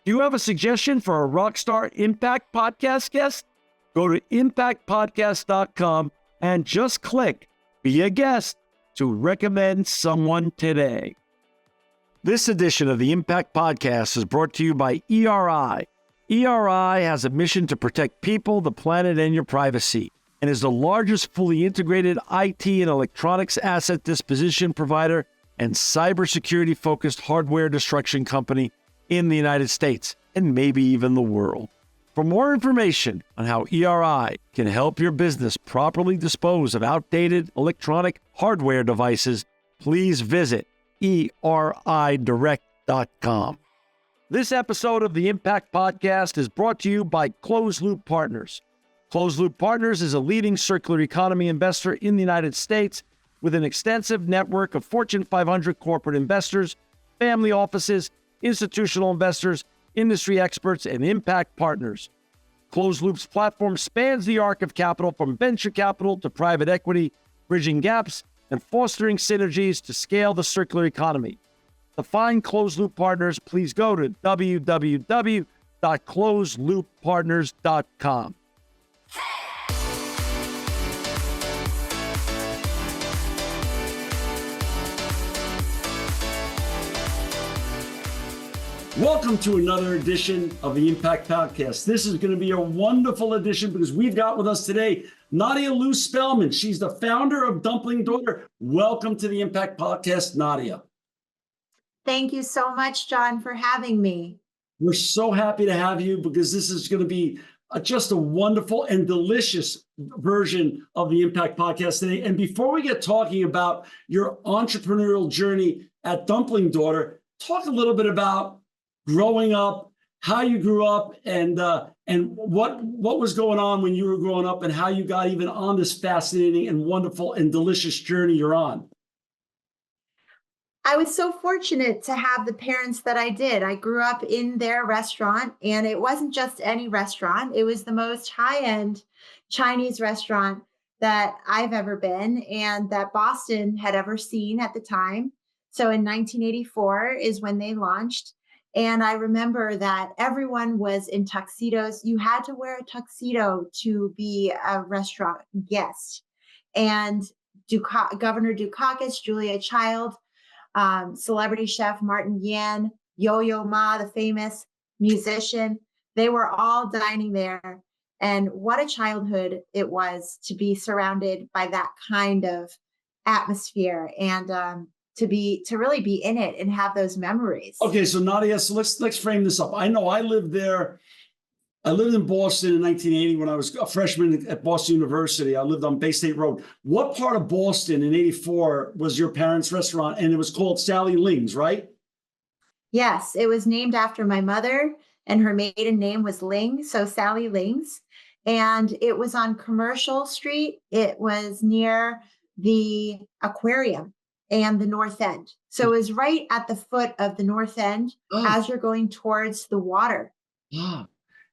Do you have a suggestion for a Rockstar Impact Podcast guest? Go to impactpodcast.com and just click Be a Guest to recommend someone today. This edition of the Impact Podcast is brought to you by ERI. ERI has a mission to protect people, the planet, and your privacy, and is the largest fully integrated IT and electronics asset disposition provider and cybersecurity-focused hardware destruction company in the United States, and maybe even the world. For more information on how ERI can help your business properly dispose of outdated electronic hardware devices, please visit eridirect.com. This episode of the Impact Podcast is brought to you by Closed Loop Partners. Closed Loop Partners is a leading circular economy investor in the United States with an extensive network of Fortune 500 corporate investors, family offices, institutional investors, industry experts, and impact partners. Closed Loop's platform spans the arc of capital from venture capital to private equity, bridging gaps and fostering synergies to scale the circular economy. To find Closed Loop Partners, please go to www.closedlooppartners.com. Welcome to another edition of the Impact Podcast. This is going to be a wonderful edition because we've got with us today Nadia Spellman. She's the founder of Dumpling Daughter. Welcome to the Impact Podcast, Nadia. Thank you so much, John, for having me. We're so happy to have you because this is going to be just a wonderful and delicious version of the Impact Podcast today. And before we get talking about your entrepreneurial journey at Dumpling Daughter, talk a little bit about growing up, how you grew up, and what was going on when you were growing up, and how you got even on this fascinating and wonderful and delicious journey you're on. I was so fortunate to have the parents that I did. I grew up in their restaurant, and it wasn't just any restaurant. It was the most high-end Chinese restaurant that I've ever been and that Boston had ever seen at the time. So in 1984 is when they launched. And I remember that everyone was in tuxedos. You had to wear a tuxedo to be a restaurant guest. And Governor Dukakis, Julia Child, celebrity chef Martin Yan, Yo-Yo Ma, the famous musician, they were all dining there. And what a childhood it was to be surrounded by that kind of atmosphere and to really be in it and have those memories. Okay, so Nadia, so let's frame this up. I know I lived there. I lived in Boston in 1980 when I was a freshman at Boston University. I lived on Bay State Road. What part of Boston in 84 was your parents' restaurant? And it was called Sally Ling's, right? Yes, it was named after my mother, and her maiden name was Ling, so Sally Ling's. And it was on Commercial Street. It was near the aquarium and the North End. So it was right at the foot of the North End as you're going towards the water.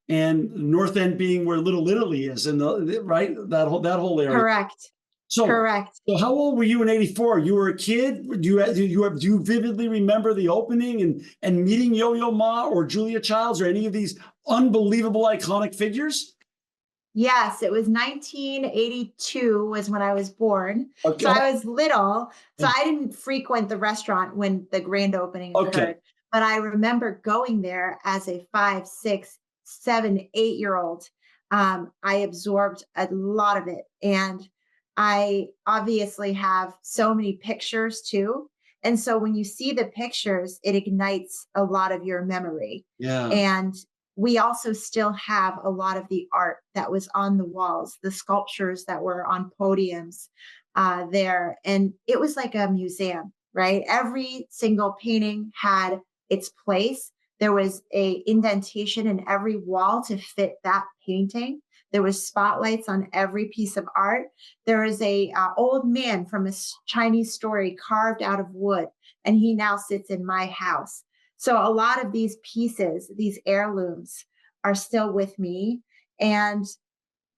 And North End being where Little Italy is, and right, that whole area. Correct. Correct. So how old were you in 84? You were a kid? Do you vividly remember the opening and meeting Yo-Yo Ma or Julia Childs or any of these unbelievable iconic figures? Yes, it was 1982 was when I was born. Okay. So I was little. So I didn't frequent the restaurant when the grand opening occurred. Okay. But I remember going there as a 5, 6, 7, 8-year-old. I absorbed a lot of it. And I obviously have so many pictures too. And so when you see the pictures, it ignites a lot of your memory. Yeah. And we also still have a lot of the art that was on the walls, the sculptures that were on podiums there. And it was like a museum, right? Every single painting had its place. There was a indentation in every wall to fit that painting. There was spotlights on every piece of art. There is a old man from a Chinese story carved out of wood, and he now sits in my house. So a lot of these pieces, these heirlooms, are still with me. And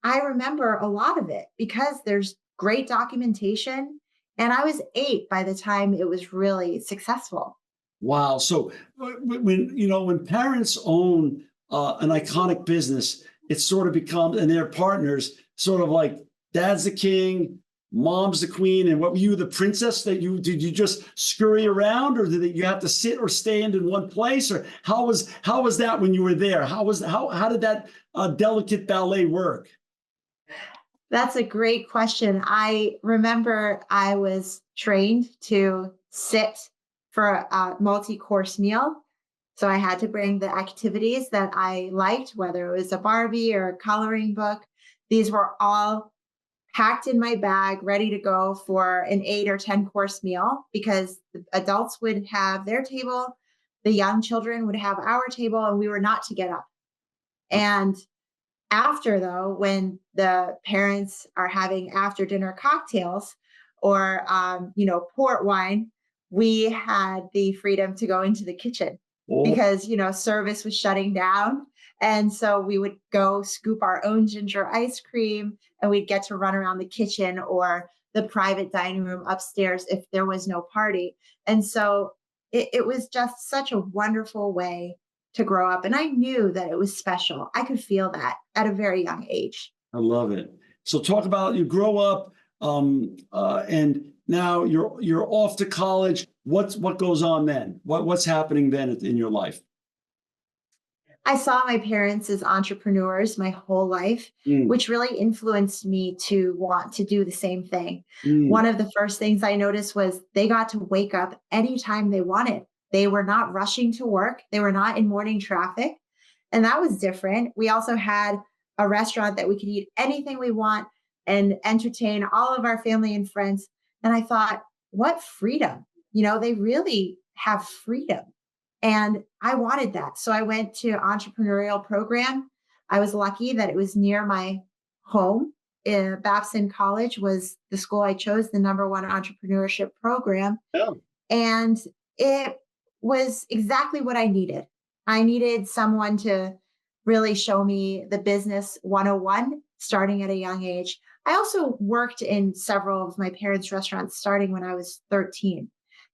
I remember a lot of it because there's great documentation. And I was 8 by the time it was really successful. Wow. So when parents own an iconic business, it's sort of become, and they're partners, sort of like dad's the king, mom's the queen, and what were you, the princess? That you did you just scurry around, or did you have to sit or stand in one place, or how was that when you were there? How did that delicate ballet work? That's a great question. I remember I was trained to sit for a multi-course meal. So I had to bring the activities that I liked, whether it was a Barbie or a coloring book. These were all packed in my bag, ready to go for an 8 or 10 course meal because the adults would have their table, the young children would have our table, and we were not to get up. And after, though, when the parents are having after dinner cocktails or port wine, we had the freedom to go into the kitchen Oh, because service was shutting down, and so we would go scoop our own ginger ice cream, and we'd get to run around the kitchen or the private dining room upstairs if there was no party. And so it was just such a wonderful way to grow up. And I knew that it was special. I could feel that at a very young age. I love it. So talk about you grow up, and now you're off to college. What goes on then? What's happening then in your life? I saw my parents as entrepreneurs my whole life, Mm, which really influenced me to want to do the same thing. mm. One of the first things I noticed was they got to wake up anytime they wanted. They were not rushing to work, they were not in morning traffic. And that was different. We also had a restaurant that we could eat anything we want and entertain all of our family and friends. And I thought, what freedom! They really have freedom. And I wanted that. So I went to entrepreneurial program. I was lucky that it was near my home. Babson College was the school I chose, the number one entrepreneurship program. Yeah. And it was exactly what I needed. I needed someone to really show me the business 101 starting at a young age. I also worked in several of my parents' restaurants starting when I was 13.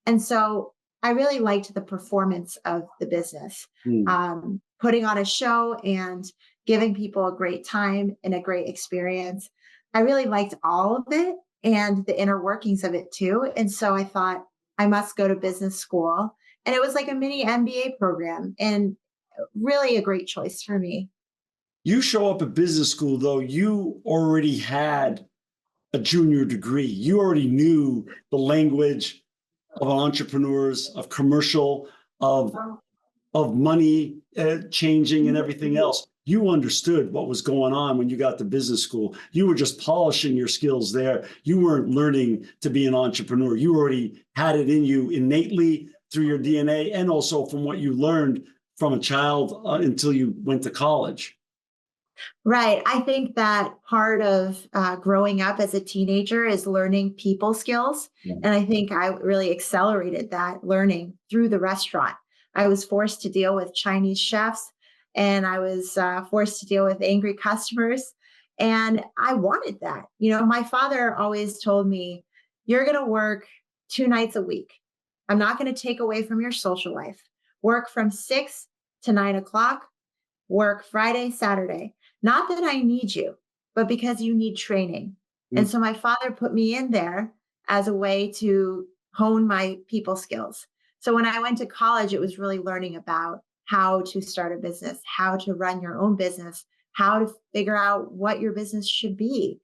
And so I really liked the performance of the business, Mm. putting on a show and giving people a great time and a great experience. I really liked all of it and the inner workings of it too. And so I thought I must go to business school. And it was like a mini MBA program and really a great choice for me. You show up at business school though. You already had a junior degree. You already knew the language of entrepreneurs, of commercial, of money changing and everything else. You understood what was going on when you got to business school. You were just polishing your skills there. You weren't learning to be an entrepreneur. You already had it in you innately through your DNA and also from what you learned from a child until you went to college. Right. I think that part of growing up as a teenager is learning people skills. Yeah. And I think I really accelerated that learning through the restaurant. I was forced to deal with Chinese chefs and I was forced to deal with angry customers. And I wanted that. My father always told me, you're going to work 2 nights a week. I'm not going to take away from your social life. Work from 6 to 9 o'clock, work Friday, Saturday. Not that I need you, but because you need training. Mm. And so my father put me in there as a way to hone my people skills. So when I went to college, it was really learning about how to start a business, how to run your own business, how to figure out what your business should be,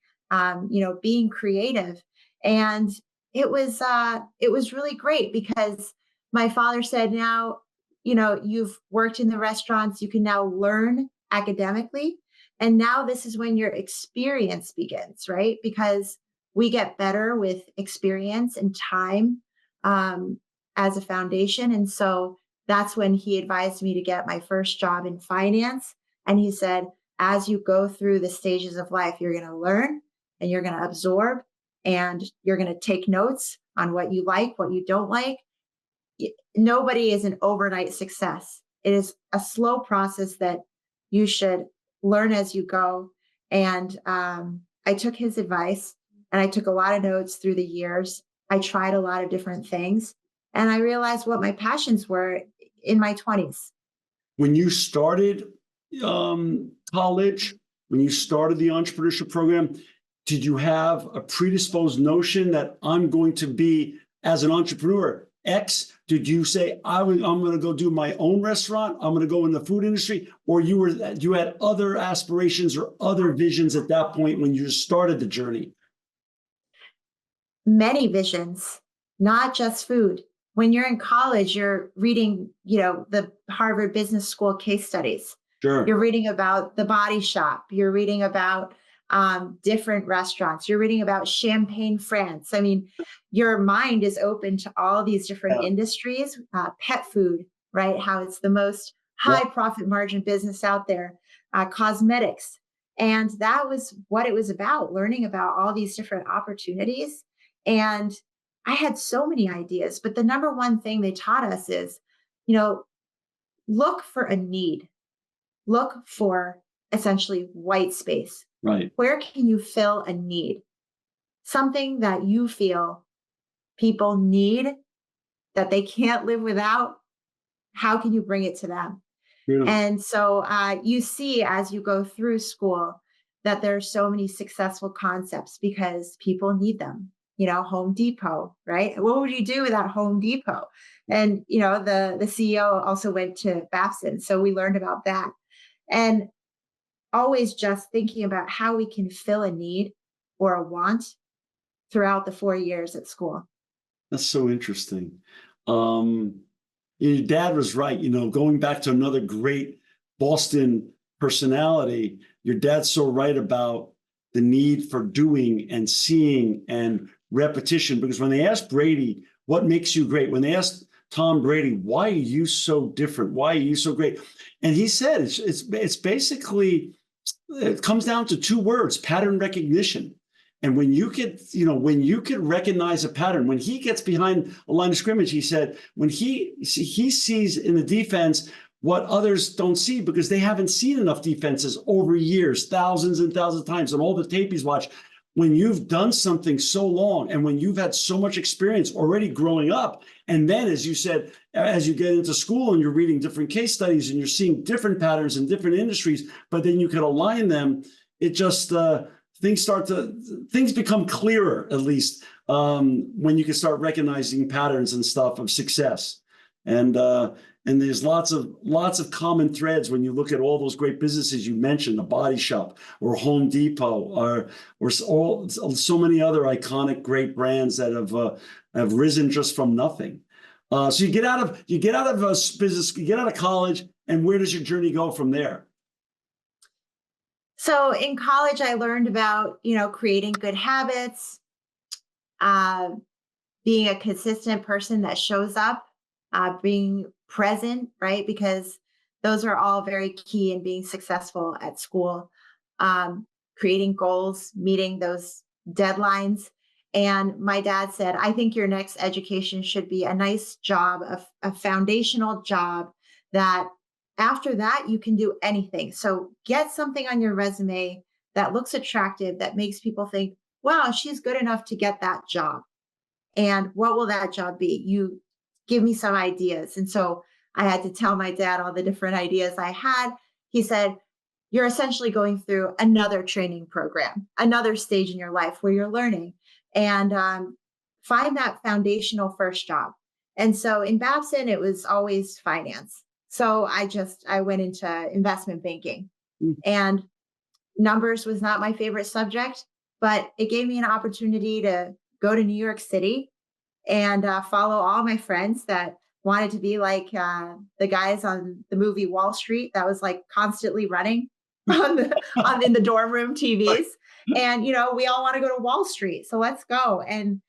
being creative. And it was really great because my father said, now, you've worked in the restaurants, you can now learn academically. And now this is when your experience begins, right? Because we get better with experience and time as a foundation. And so that's when he advised me to get my first job in finance. And he said, as you go through the stages of life, you're going to learn and you're going to absorb and you're going to take notes on what you like, what you don't like. Nobody is an overnight success. It is a slow process that you should learn as you go. And I took his advice and I took a lot of notes through the years. I tried a lot of different things. And I realized what my passions were in my 20s. When you started college, when you started the entrepreneurship program, did you have a predisposed notion that I'm going to be, as an entrepreneur, X? Did you say I'm going to go do my own restaurant? I'm going to go in the food industry, or you had other aspirations or other visions at that point when you started the journey? Many visions, not just food. When you're in college, you're reading, the Harvard Business School case studies. Sure. You're reading about the Body Shop. You're reading about different restaurants. You're reading about Champagne, France. I mean, your mind is open to all these different Yeah. industries. Pet food, right? How it's the most Yeah. high profit margin business out there. Cosmetics. And that was what it was about, learning about all these different opportunities. And I had so many ideas, but the number one thing they taught us is, you know, look for a need, look for essentially white space. Right. Where can you fill a need? Something that you feel people need, that they can't live without. How can you bring it to them? Yeah. And so you see as you go through school that there are so many successful concepts because people need them. Home Depot, right? What would you do without Home Depot? And the CEO also went to Babson, so we learned about that. And always just thinking about how we can fill a need or a want throughout the 4 years at school. That's so interesting. Um, your dad was right. Going back to another great Boston personality, your dad's so right about the need for doing and seeing and repetition. Because when they asked Brady, what makes you great? When they asked Tom Brady, why are you so different? Why are you so great? And he said, it's basically, it comes down to two words: pattern recognition. And when you could recognize a pattern, when he gets behind a line of scrimmage, he said, when he sees in the defense what others don't see, because they haven't seen enough defenses over years, thousands and thousands of times, and all the tape he's watched. When you've done something so long, and when you've had so much experience already growing up, and then, as you said, as you get into school and you're reading different case studies and you're seeing different patterns in different industries, but then you can align them, it just things become clearer, at least when you can start recognizing patterns and stuff of success. And there's lots of common threads when you look at all those great businesses you mentioned, the Body Shop or Home Depot, or so many other iconic great brands that have risen just from nothing. So you get out of business, you get out of college, and where does your journey go from there? So in college, I learned about, creating good habits, uh, being a consistent person that shows up, being present, right? Because those are all very key in being successful at school. Creating goals, meeting those deadlines. And my dad said, I think your next education should be a nice job, a foundational job that after that you can do anything. So get something on your resume that looks attractive, that makes people think, wow, she's good enough to get that job. And what will that job be? You give me some ideas. And so I had to tell my dad all the different ideas I had. He said, you're essentially going through another training program, another stage in your life where you're learning, and find that foundational first job. And so in Babson, it was always finance. So I went into investment banking, and numbers was not my favorite subject, but it gave me an opportunity to go to New York City and follow all my friends that wanted to be like the guys on the movie Wall Street that was like constantly running in the dorm room TVs. And we all want to go to Wall Street, so let's go. And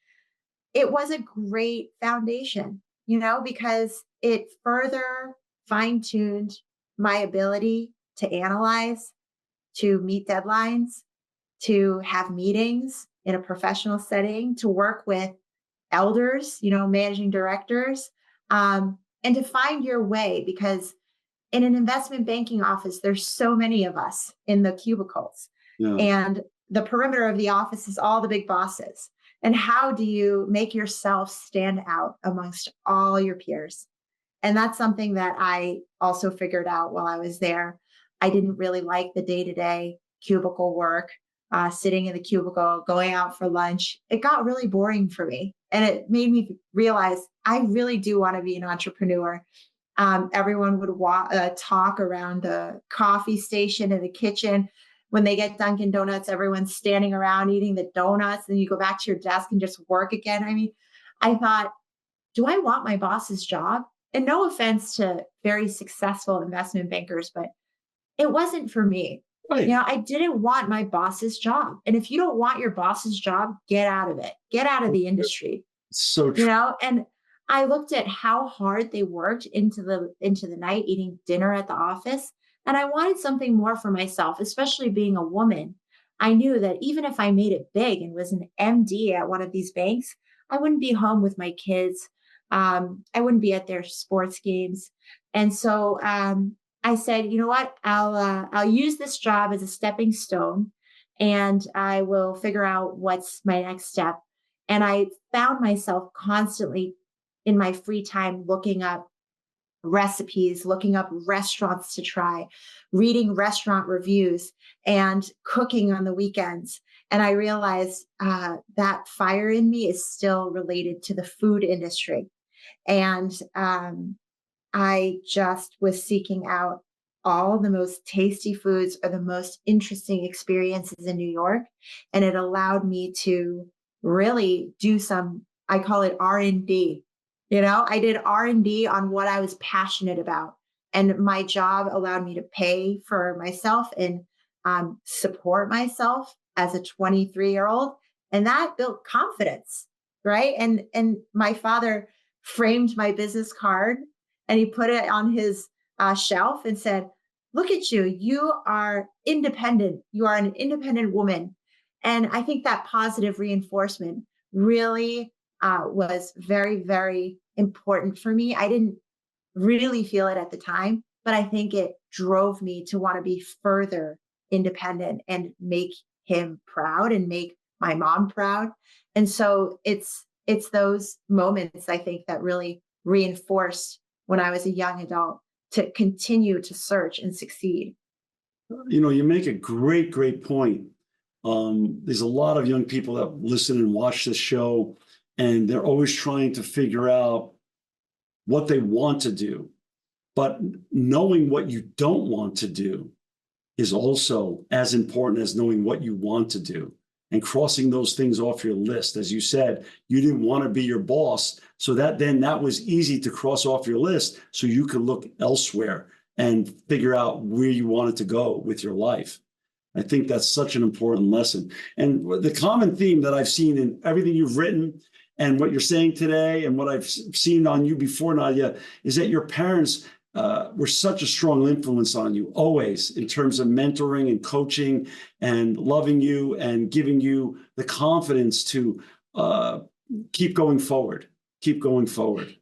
it was a great foundation, because it further fine-tuned my ability to analyze, to meet deadlines, to have meetings in a professional setting, to work with elders, managing directors, and to find your way. Because in an investment banking office, there's so many of us in the cubicles. Yeah. And the perimeter of the office is all the big bosses. And how do you make yourself stand out amongst all your peers? And that's something that I also figured out while I was there. I didn't really like the day to day cubicle work, sitting in the cubicle, going out for lunch. It got really boring for me. And it made me realize I really do want to be an entrepreneur. Everyone would talk around the coffee station in the kitchen. When they get Dunkin' Donuts, everyone's standing around eating the donuts. And you go back to your desk and just work again. I mean, I thought, do I want my boss's job? And no offense to very successful investment bankers, but it wasn't for me. Right. I didn't want my boss's job. And if you don't want your boss's job, get out of it. Get out of the industry. So true. And I looked at how hard they worked into the night eating dinner at the office, and I wanted something more for myself, especially being a woman. I knew that even if I made it big and was an MD at one of these banks, I wouldn't be home with my kids. I wouldn't be at their sports games. And so I said, you know what, I'll use this job as a stepping stone, and I will figure out what's my next step. And I found myself constantly in my free time looking up recipes, looking up restaurants to try, reading restaurant reviews, and cooking on the weekends. And I realized that fire in me is still related to the food industry. And I just was seeking out all the most tasty foods or the most interesting experiences in New York. And it allowed me to really do some, I call it R&D. I did R&D on what I was passionate about. And my job allowed me to pay for myself and support myself as a 23-year-old. And that built confidence, right? And my father framed my business card and he put it on his shelf and said, look at you. You are independent. You are an independent woman. And I think that positive reinforcement really was very, very important for me. I didn't really feel it at the time, but I think it drove me to want to be further independent and make him proud and make my mom proud. And so it's those moments I think that really reinforced when I was a young adult to continue to search and succeed. You make a great point. There's a lot of young people that listen and watch this show, and they're always trying to figure out what they want to do. But knowing what you don't want to do is also as important as knowing what you want to do and crossing those things off your list. As you said, you didn't want to be your boss. So that was easy to cross off your list so you could look elsewhere and figure out where you wanted to go with your life. I think that's such an important lesson. And the common theme that I've seen in everything you've written and what you're saying today and what I've seen on you before, Nadia, is that your parents were such a strong influence on you always in terms of mentoring and coaching and loving you and giving you the confidence to keep going forward. Keep going forward.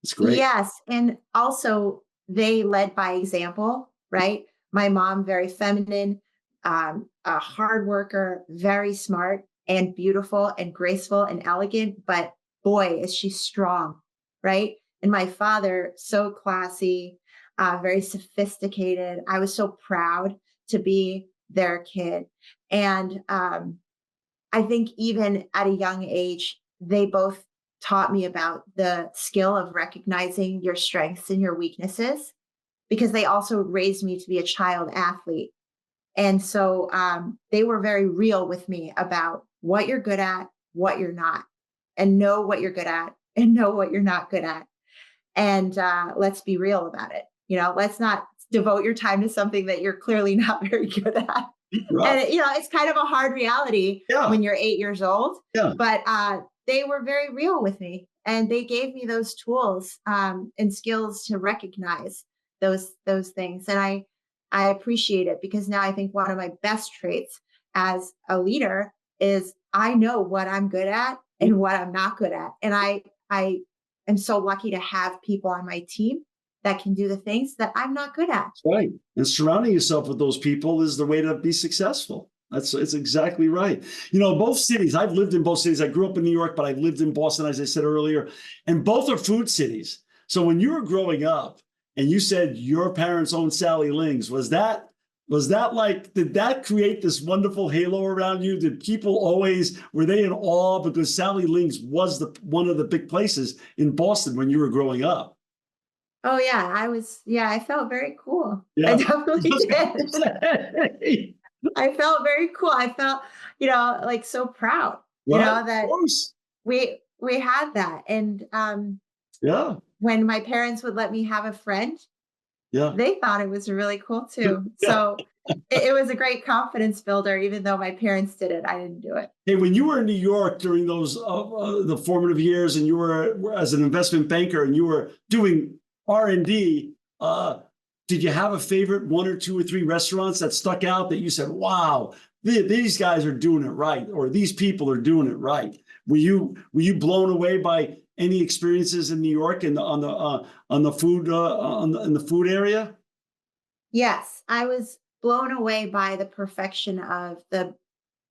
It's great. Yes. And also, they led by example, right? My mom, very feminine, a hard worker, very smart and beautiful and graceful and elegant, but boy, is she strong, right? And my father, so classy, very sophisticated. I was so proud to be their kid. And I think even at a young age, they both taught me about the skill of recognizing your strengths and your weaknesses, because they also raised me to be a child athlete. And so they were very real with me about what you're good at, what you're not, and know what you're good at and know what you're not good at. And let's be real about it. Let's not devote your time to something that you're clearly not very good at. Right. And it's kind of a hard reality when you're 8 years old. Yeah. But they were very real with me, and they gave me those tools and skills to recognize those things. And I appreciate it, because now I think one of my best traits as a leader is I know what I'm good at and what I'm not good at. And I am so lucky to have people on my team that can do the things that I'm not good at. Right. And surrounding yourself with those people is the way to be successful. It's exactly right. You know, both cities, I've lived in both cities. I grew up in New York, but I've lived in Boston, as I said earlier, and both are food cities. So when you were growing up and you said your parents owned Sally Ling's, was that like, did that create this wonderful halo around you? Did people always, were they in awe because Sally Ling's was one of the big places in Boston when you were growing up? Oh yeah, I felt very cool. I Yeah. definitely did. I felt very cool. I felt, like so proud, Right? Of that course. we had that. And Yeah. when my parents would let me have a friend, Yeah. they thought it was really cool too. Yeah. So it was a great confidence builder, even though my parents did it. I didn't do it. Hey, when you were in New York during those the formative years, and you were as an investment banker, and you were doing R&D, did you have a favorite one or two or three restaurants that stuck out that you said, "Wow, these guys are doing it right," or "These people are doing it right"? Were you blown away by any experiences in New York and on the food in the food area? Yes, I was blown away by the perfection of the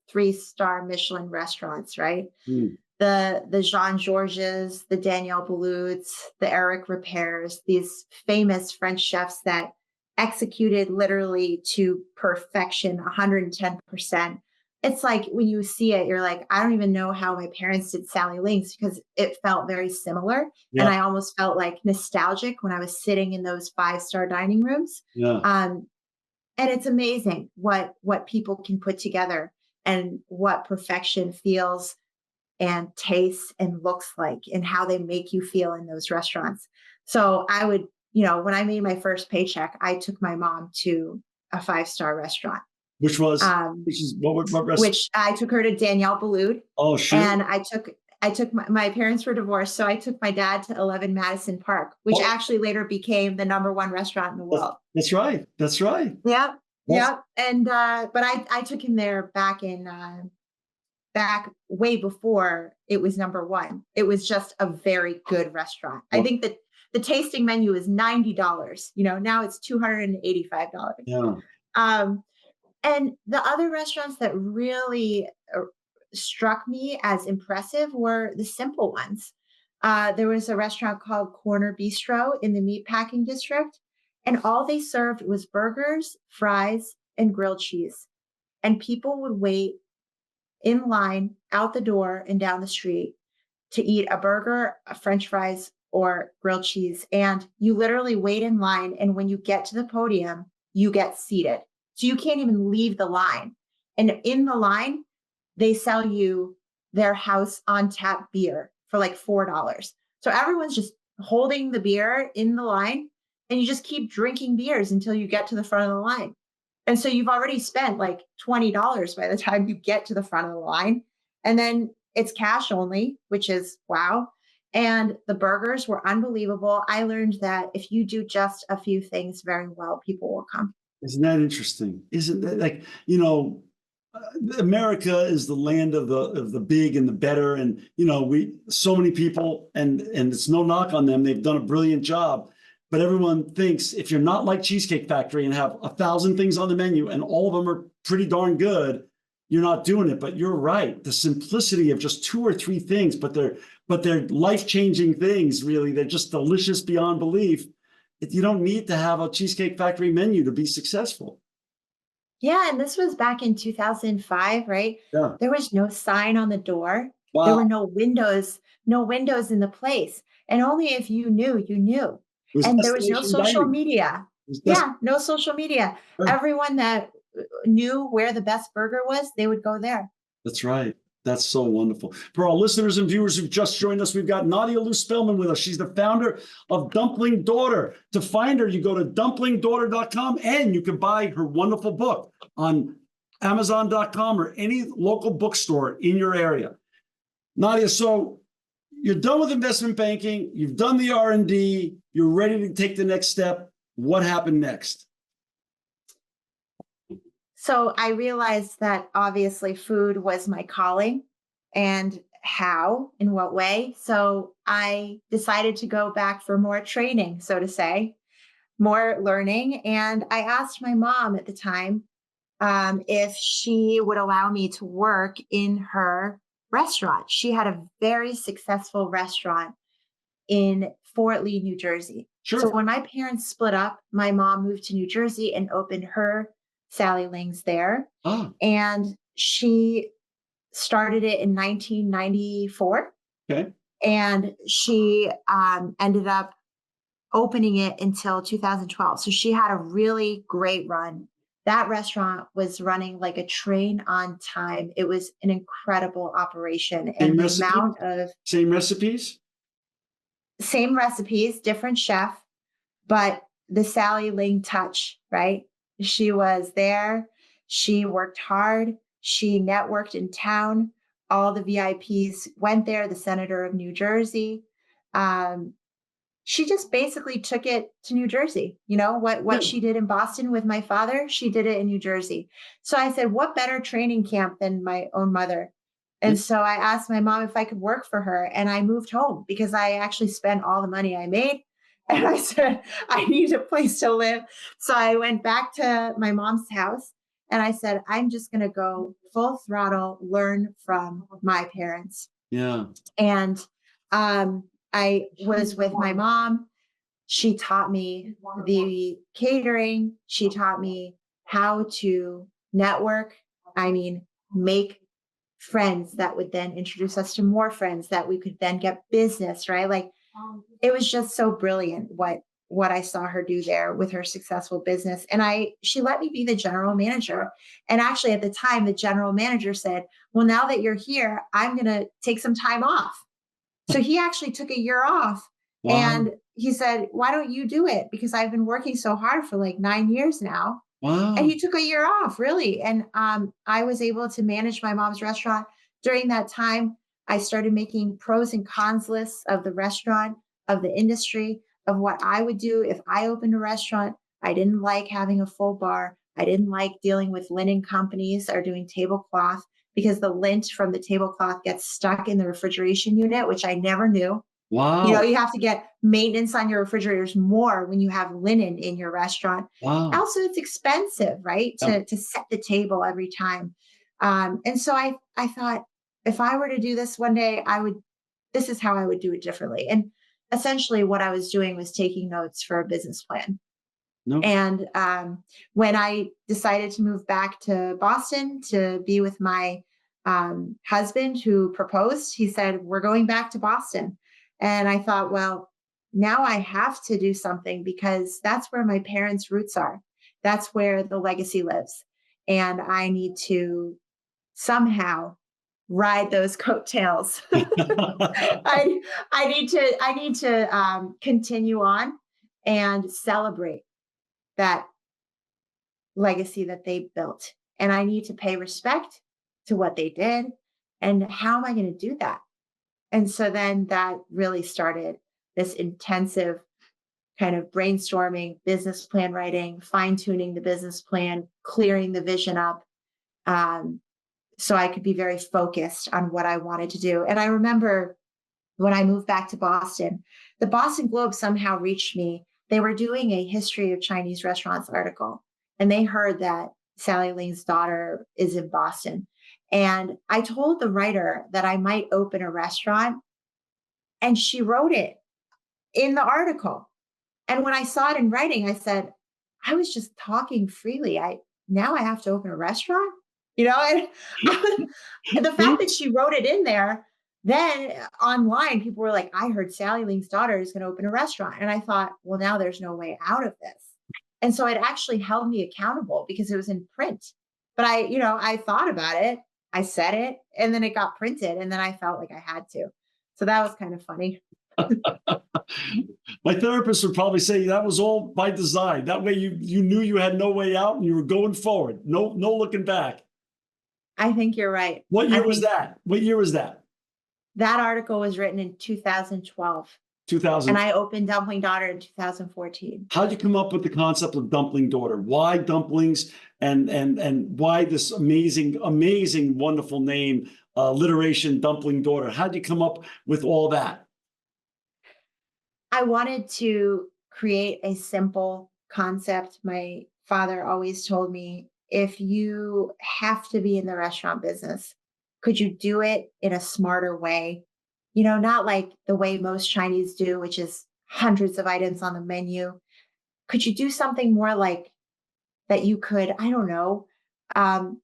three-star Michelin restaurants, right? Mm, The Jean Georges, the Daniel Boulud's, the Eric Repairs, these famous French chefs that executed literally to perfection, 110%. It's like when you see it, you're like, I don't even know how my parents did Sally Links because it felt very similar. And yeah, I almost felt like nostalgic when I was sitting in those five-star dining rooms. yeah. Um, and it's amazing what people can put together and what perfection feels and tastes and looks like and how they make you feel in those restaurants. So I would, when I made my first paycheck, I took my mom to a five-star restaurant. Which was Um, which is what restaurant? which I took her to Danielle Boulud, Oh, sure. and I took my parents were divorced, so I took my dad to 11 Madison Park, which Oh, actually later became the number one restaurant in the that's, world. that's right. That's right. Yep, That's yep. And but I took him there back way before it was number one. It was just a very good restaurant. I well, think that the tasting menu is $90. Now it's $285. yeah. Um, and the other restaurants that really struck me as impressive were the simple ones. There was a restaurant called Corner Bistro in the Meatpacking District, and all they served was burgers, fries, and grilled cheese. And people would wait in line out the door and down the street to eat a burger, a french fries, or grilled cheese. And you literally wait in line. And when you get to the podium, you get seated. So you can't even leave the line. And in the line, they sell you their house on tap beer for like $4. So everyone's just holding the beer in the line and you just keep drinking beers until you get to the front of the line. And so you've already spent like $20 by the time you get to the front of the line. And then it's cash only, which is wow. And the burgers were unbelievable. I learned that if you do just a few things very well, people will come. Isn't that interesting? Isn't that like, America is the land of the big and the better, and we so many people, and it's no knock on them. They've done a brilliant job, but everyone thinks if you're not like Cheesecake Factory and have 1,000 things on the menu and all of them are pretty darn good, you're not doing it. But you're right. The simplicity of just two or three things, but they're life-changing things, really. They're just delicious beyond belief. You don't need to have a Cheesecake Factory menu to be successful. Yeah, and this was back in 2005, right? Yeah. There was no sign on the door. There were Wow. no windows in the place. And only if you knew, you knew. It was And there was no destination social dining. media. It was Yeah, no social media. right. Everyone that knew where the best burger was, they would go there. That's right. That's so wonderful. For our listeners and viewers who've just joined us, we've got Nadia Spellman with us. She's the founder of Dumpling Daughter. To find her, you go to dumplingdaughter.com, and you can buy her wonderful book on Amazon.com or any local bookstore in your area. Nadia, so you're done with investment banking. You've done the R&D. You're ready to take the next step. What happened next? So I realized that obviously food was my calling and how, in what way. So I decided to go back for more training, so to say, more learning. And I asked my mom at the time, if she would allow me to work in her restaurant. She had a very successful restaurant in Fort Lee, New Jersey. So Sure. when my parents split up, my mom moved to New Jersey and opened her Sally Ling's there. Ah, And she started it in 1994. okay. And she ended up opening it until 2012. So she had a really great run. That restaurant was running like a train on time. It was an incredible operation. Same And the recipe? amount of Same recipes? same recipes, different chef, but the Sally Ling touch, right? She was there. She worked hard. She networked in town. All the VIPs went there, the senator of New Jersey. Um, she just basically took it to New Jersey. You know, what Yeah. she did in Boston with my father, she did it in New Jersey. So I said, what better training camp than my own mother? Yeah. And so I asked my mom if I could work for her, and I moved home because I actually spent all the money I made. And I said, I need a place to live. So I went back to my mom's house and I said, I'm just going to go full throttle, learn from my parents. Yeah. And I was with my mom. She taught me the catering. She taught me how to network. I mean, make friends that would then introduce us to more friends that we could then get business, right? Like it was just so brilliant what I saw her do there with her successful business. And she let me be the general manager. And actually at the time, the general manager said, well, now that you're here, I'm going to take some time off. So he actually took a year off Wow. and he said, why don't you do it? Because I've been working so hard for like 9 years now. And Wow. he took a year off, really. And I was able to manage my mom's restaurant. During that time, I started making pros and cons lists of the restaurant, of the industry, of what I would do if I opened a restaurant. I didn't like having a full bar. I didn't like dealing with linen companies or doing tablecloth because the lint from the tablecloth gets stuck in the refrigeration unit, which I never knew. You know, Wow. you have to get maintenance on your refrigerators more when you have linen in your restaurant. Wow. Also, it's expensive, right? Yeah. To set the table every time. And so I thought if I were to do this one day, this is how I would do it differently. And essentially what I was doing was taking notes for a business plan. No. And when I decided to move back to Boston to be with my husband who proposed, he said, we're going back to Boston. And I thought, well, now I have to do something because that's where my parents' roots are. That's where the legacy lives. And I need to somehow ride those coattails. I I need to continue on and celebrate that legacy that they built. And I need to pay respect to what they did. And how am I going to do that? And so then that really started this intensive kind of brainstorming, business plan writing, fine tuning the business plan, clearing the vision up. Um, so I could be very focused on what I wanted to do. And I remember when I moved back to Boston, the Boston Globe somehow reached me. They were doing a history of Chinese restaurants article, and they heard that Sally Ling's daughter is in Boston. And I told the writer that I might open a restaurant, and she wrote it in the article. And when I saw it in writing, I said, I was just talking freely. Now I have to open a restaurant, you know, and the fact that Oops. she wrote it in there, then online, people were like, I heard Sally Ling's daughter is going to open a restaurant. And I thought, well, now there's no way out of this. And so it actually held me accountable because it was in print. But I thought about it, I said it, and then it got printed, and then I felt like I had to. So that was kind of funny. My therapist would probably say that was all by design. That way you knew you had no way out and you were going forward. No looking back. I think you're right. What I year was think that? What year was that? that article was written in 2012, and 2000. I opened Dumpling Daughter in 2014. How'd you come up with the concept of dumpling daughter? Why dumplings and why this amazing, wonderful name, alliteration dumpling daughter? How'd you come up with all that? I wanted to create a simple concept. My father always told me if you have to be in the restaurant business, could you do it in a smarter way? Not like the way most Chinese do, which is hundreds of items on the menu. Could you do something more like that you could, I don't know, um,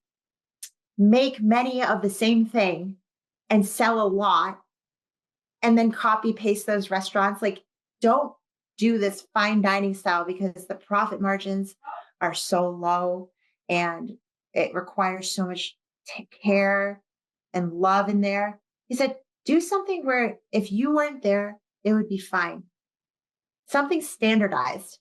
make many of the same thing and sell a lot and then copy paste those restaurants? Like, don't do this fine dining style because the profit margins are so low and it requires so much care and love in there. He said, do something where if you weren't there, it would be fine. Something standardized.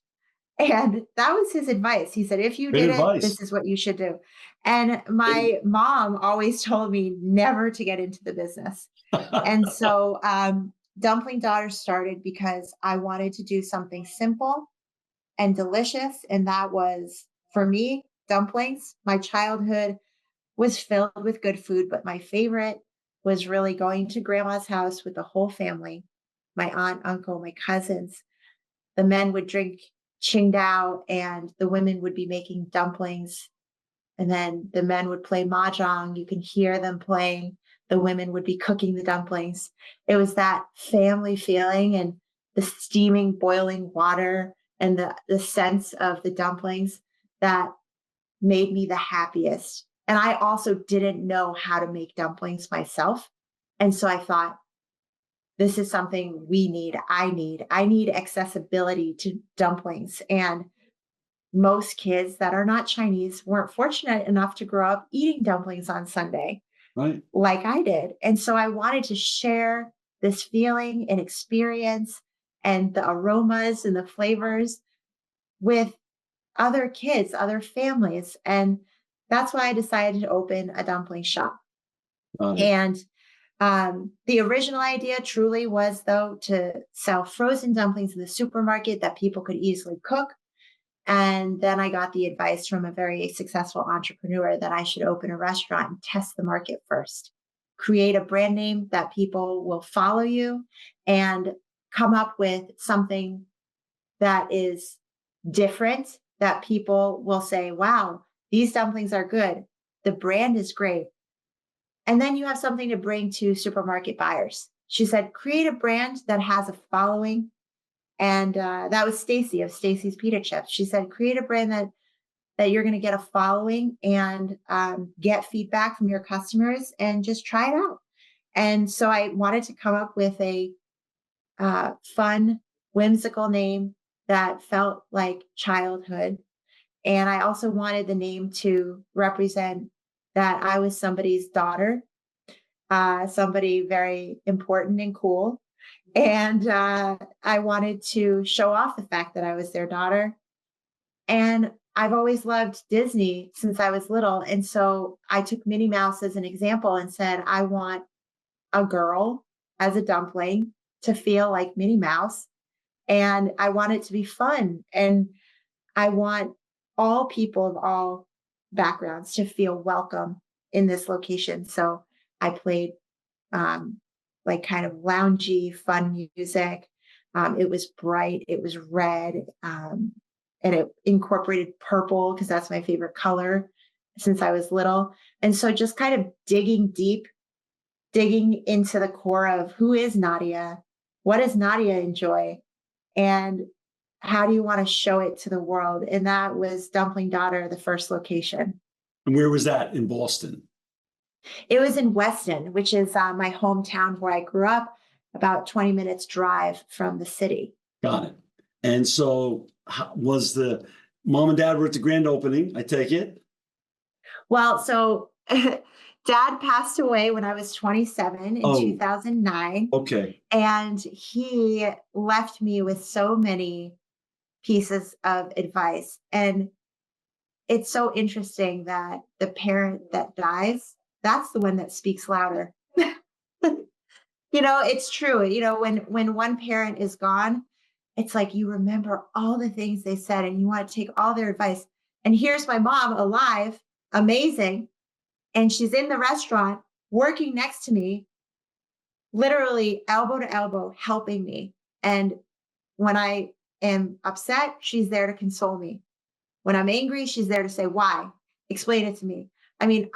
And that was his advice. He said, if you Great did it, advice. this is what you should do. And my mom always told me never to get into the business. And so Dumpling Daughter started because I wanted to do something simple and delicious. And that was, for me, dumplings. My childhood was filled with good food, but my favorite was really going to grandma's house with the whole family, my aunt, uncle, my cousins. The men would drink Qingdao and the women would be making dumplings. And then the men would play mahjong. You can hear them playing. The women would be cooking the dumplings. It was that family feeling and the steaming, boiling water and the sense of the dumplings that made me the happiest. And I also didn't know how to make dumplings myself. And so I thought, this is something we need. I need accessibility to dumplings. And most kids that are not Chinese weren't fortunate enough to grow up eating dumplings on Sunday Right. like I did. And so I wanted to share this feeling and experience and the aromas and the flavors with other kids, other families. And that's why I decided to open a dumpling shop. Got it. And the original idea truly was, though, to sell frozen dumplings in the supermarket that people could easily cook. And then I got the advice from a very successful entrepreneur that I should open a restaurant and test the market first, create a brand name that people will follow you, and come up with something that is different, that people will say, wow, these dumplings are good. The brand is great. And then you have something to bring to supermarket buyers. She said, create a brand that has a following. And that was Stacy of Stacy's Pita Chips. She said, create a brand that you're going to get a following and get feedback from your customers and just try it out. And so I wanted to come up with a fun, whimsical name that felt like childhood. And I also wanted the name to represent that I was somebody's daughter, somebody very important and cool. And I wanted to show off the fact that I was their daughter. And I've always loved Disney since I was little. And so I took Minnie Mouse as an example and said, I want a girl as a dumpling to feel like Minnie Mouse. And I want it to be fun. And I want all people of all backgrounds to feel welcome in this location. So I played like kind of loungy, fun music. It was bright, it was red, and it incorporated purple because that's my favorite color since I was little. And so just kind of digging deep, digging into the core of who is Nadia? What does Nadia enjoy? And how do you want to show it to the world? And that was Dumpling Daughter, the first location. And where was that? In Boston? It was in Weston, which is my hometown where I grew up, about 20 minutes drive from the city. Got it. And so was the mom and dad were at the grand opening, I take it? Well, so dad passed away when I was 27 in 2009. Okay. And he left me with so many pieces of advice. And it's so interesting that the parent that dies, that's the one that speaks louder. It's true. When one parent is gone, it's like you remember all the things they said and you want to take all their advice. And here's my mom alive, amazing. And she's in the restaurant working next to me, literally elbow to elbow, helping me. And when I am upset, she's there to console me. When I'm angry, she's there to say why. Explain it to me. I mean,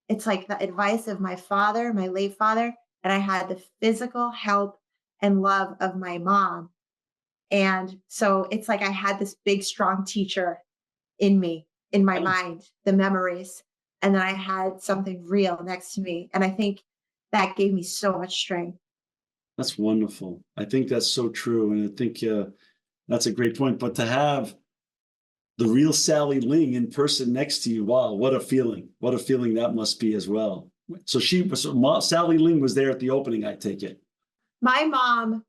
it's like the advice of my father, my late father, and I had the physical help and love of my mom. And so it's like I had this big, strong teacher in me, in my mind, the memories. And then I had something real next to me. And I think that gave me so much strength. That's wonderful. I think that's so true. And I think that's a great point. But to have the real Sally Ling in person next to you, wow, what a feeling. What a feeling that must be as well. So Sally Ling was there at the opening, I take it. My mom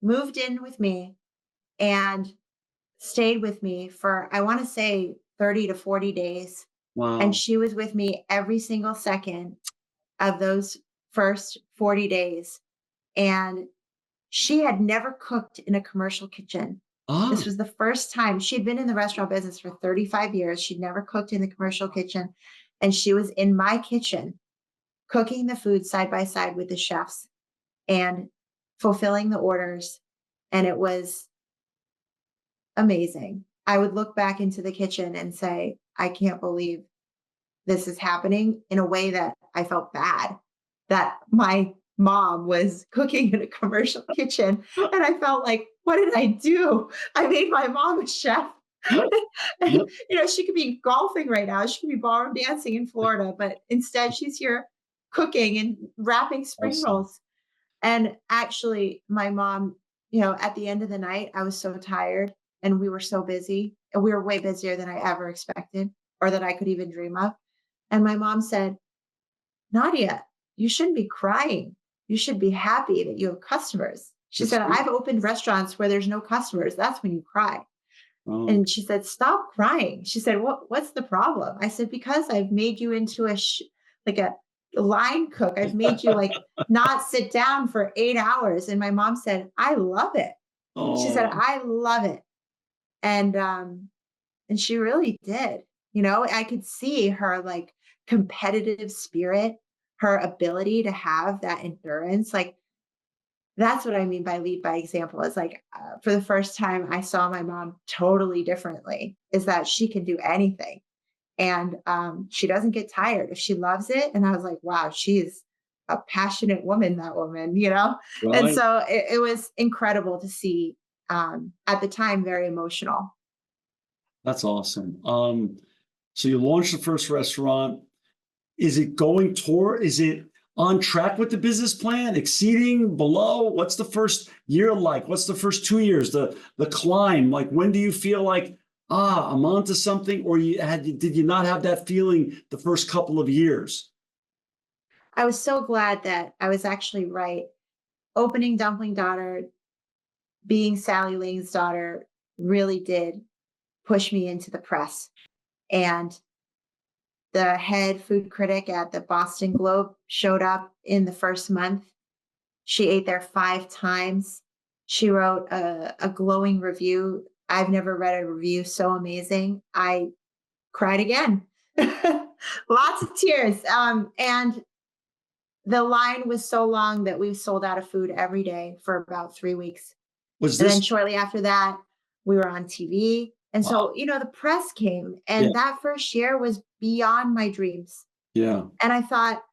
moved in with me and stayed with me for, I want to say, 30 to 40 days. And Wow. she was with me every single second of those first 40 days. And she had never cooked in a commercial kitchen. This Ah, was the first time. She'd been in the restaurant business for 35 years. She'd never cooked in the commercial kitchen. And she was in my kitchen cooking the food side by side with the chefs and fulfilling the orders. And it was amazing. I would look back into the kitchen and say, I can't believe this is happening, in a way that I felt bad that my mom was cooking in a commercial kitchen. And I felt like, what did I do? I made my mom a chef. And, yep. she could be golfing right now. She could be ballroom dancing in Florida, but instead she's here cooking and wrapping spring Awesome. rolls. And actually, my mom, at the end of the night, I was so tired and we were so busy, and we were way busier than I ever expected or that I could even dream of. And my mom said, Nadia, you shouldn't be crying. You should be happy that you have customers. She That's said, true. I've opened restaurants where there's no customers. That's when you cry. Oh, And she said, stop crying. She said, what's the problem? I said, because I've made you into like a line cook. I've made you like not sit down for 8 hours. And my mom said, I love it. She said, oh, I love it. And she really did. I could see her like competitive spirit, her ability to have that endurance. Like, that's what I mean by lead by example. It's like, for the first time, I saw my mom totally differently, is that she can do anything. And she doesn't get tired if she loves it. And I was like, wow, she is a passionate woman, that woman. And right. so it was incredible to see, at the time, very emotional. That's awesome. So you launched the first restaurant. Is it on track with the business plan, exceeding, below? What's the first year like? What's the first 2 years, the climb? Like, when do you feel like, I'm onto something, or did you not have that feeling the first couple of years? I was so glad that I was actually right. Opening Dumpling Daughter, being Sally Ling's daughter, really did push me into the press. And the head food critic at the Boston Globe showed up in the first month. She ate there 5 times. She wrote a glowing review. I've never read a review so amazing. I cried again. Lots of tears. And the line was so long that we sold out of food every day for about 3 weeks. Was And then this? shortly after that, we were on TV. And Wow. so, the press came, Yeah. and that first year was beyond my dreams. Yeah. And I thought,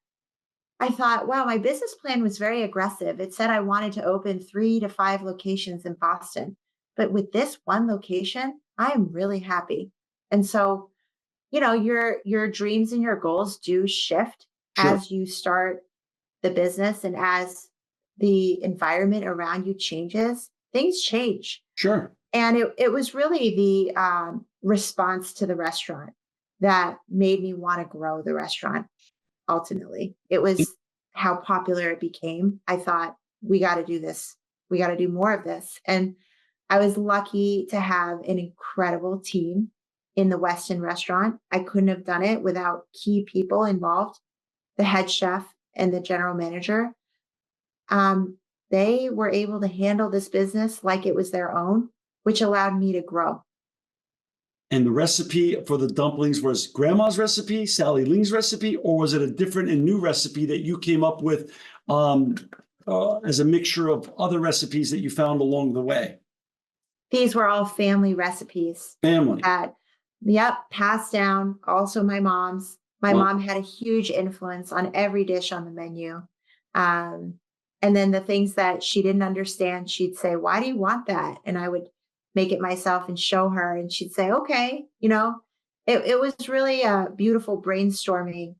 wow, my business plan was very aggressive. It said I wanted to open 3 to 5 locations in Boston. But with this one location, I'm really happy. And so, your dreams and your goals do shift Sure. as you start the business and as the environment around you changes. Things change. Sure. And it was really the response to the restaurant that made me want to grow the restaurant. Ultimately, it was how popular it became. I thought, we got to do this. We got to do more of this. And I was lucky to have an incredible team in the Weston restaurant. I couldn't have done it without key people involved, the head chef and the general manager. They were able to handle this business like it was their own, which allowed me to grow. And the recipe for the dumplings was grandma's recipe, Sally Ling's recipe, or was it a different and new recipe that you came up with as a mixture of other recipes that you found along the way? These were all family recipes Family. that Yep, passed down. Also my mom's. My Wow. mom had a huge influence on every dish on the menu. Um, and then the things that she didn't understand, she'd say, "Why do you want that?" And I would make it myself and show her, and she'd say, "Okay." It was really a beautiful brainstorming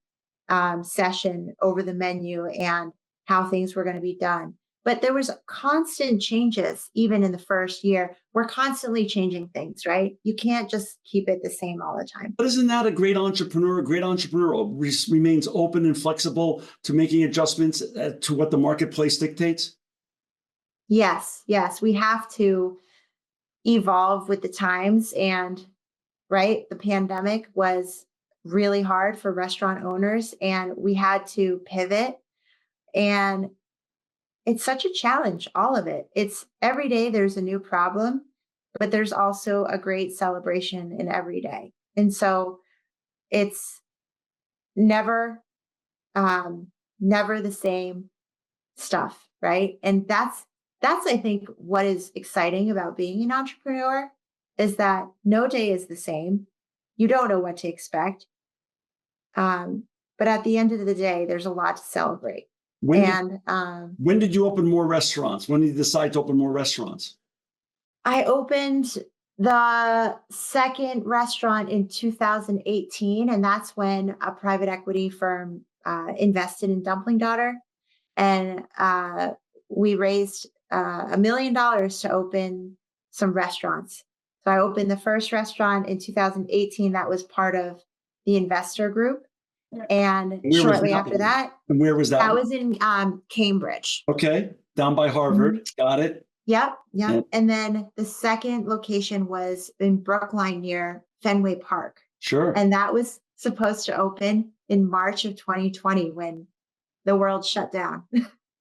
session over the menu and how things were going to be done. But there was constant changes even in the first year. We're constantly changing things, right? You can't just keep it the same all the time. But isn't that a great entrepreneur? A great entrepreneur remains open and flexible to making adjustments to what the marketplace dictates. Yes, yes, we have to evolve with the times. And right, the pandemic was really hard for restaurant owners, and we had to pivot. And it's such a challenge, all of it. It's every day there's a new problem, but there's also a great celebration in every day. And so it's never, um, never the same stuff, right? And that's I think what is exciting about being an entrepreneur is that no day is the same. You don't know what to expect. Um, but at the end of the day, there's a lot to celebrate. When did And when did you open more restaurants? When did you decide to open more restaurants? I opened the second restaurant in 2018, and that's when a private equity firm invested in Dumpling Daughter, and we raised $1 million to open some restaurants. So I opened the first restaurant in 2018. That was part of the investor group, and Where was shortly that after one? that, And where was that that one? was in Cambridge. Okay, down by Mhm. Harvard. Got it. Yep, yep. Yeah, And then the second location was in Brookline near Fenway Park. sure. And that was supposed to open in March of 2020 when the world shut down.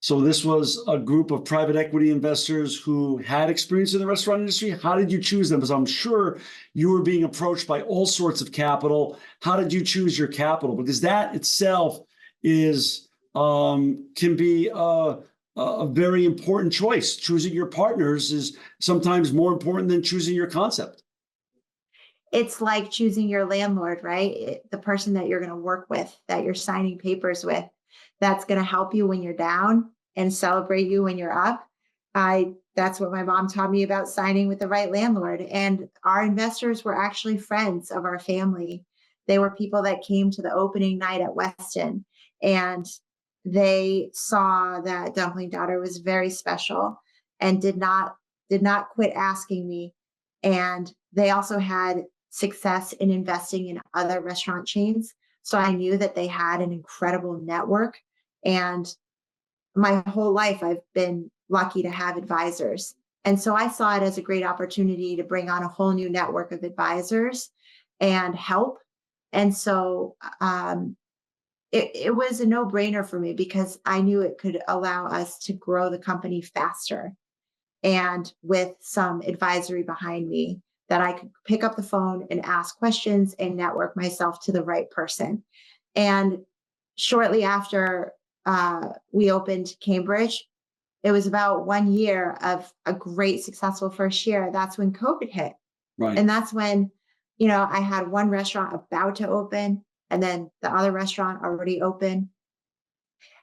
So this was a group of private equity investors who had experience in the restaurant industry. How did you choose them? Because I'm sure you were being approached by all sorts of capital. How did you choose your capital? Because that itself is can be a very important choice. Choosing your partners is sometimes more important than choosing your concept. It's like choosing your landlord, right? The person that you're going to work with, that you're signing papers with, that's going to help you when you're down and celebrate you when you're up. I That's what my mom taught me about signing with the right landlord. And our investors were actually friends of our family. They were people that came to the opening night at Weston, and they saw that Dumpling Daughter was very special and did not quit asking me. And they also had success in investing in other restaurant chains. So I knew that they had an incredible network. And my whole life, I've been lucky to have advisors. And so I saw it as a great opportunity to bring on a whole new network of advisors and help. And so it was a no brainer for me because I knew it could allow us to grow the company faster and with some advisory behind me that I could pick up the phone and ask questions and network myself to the right person. And shortly after we opened Cambridge, it was about 1 year of a great successful first year. That's when COVID hit. Right. And that's when, I had one restaurant about to open and then the other restaurant already open.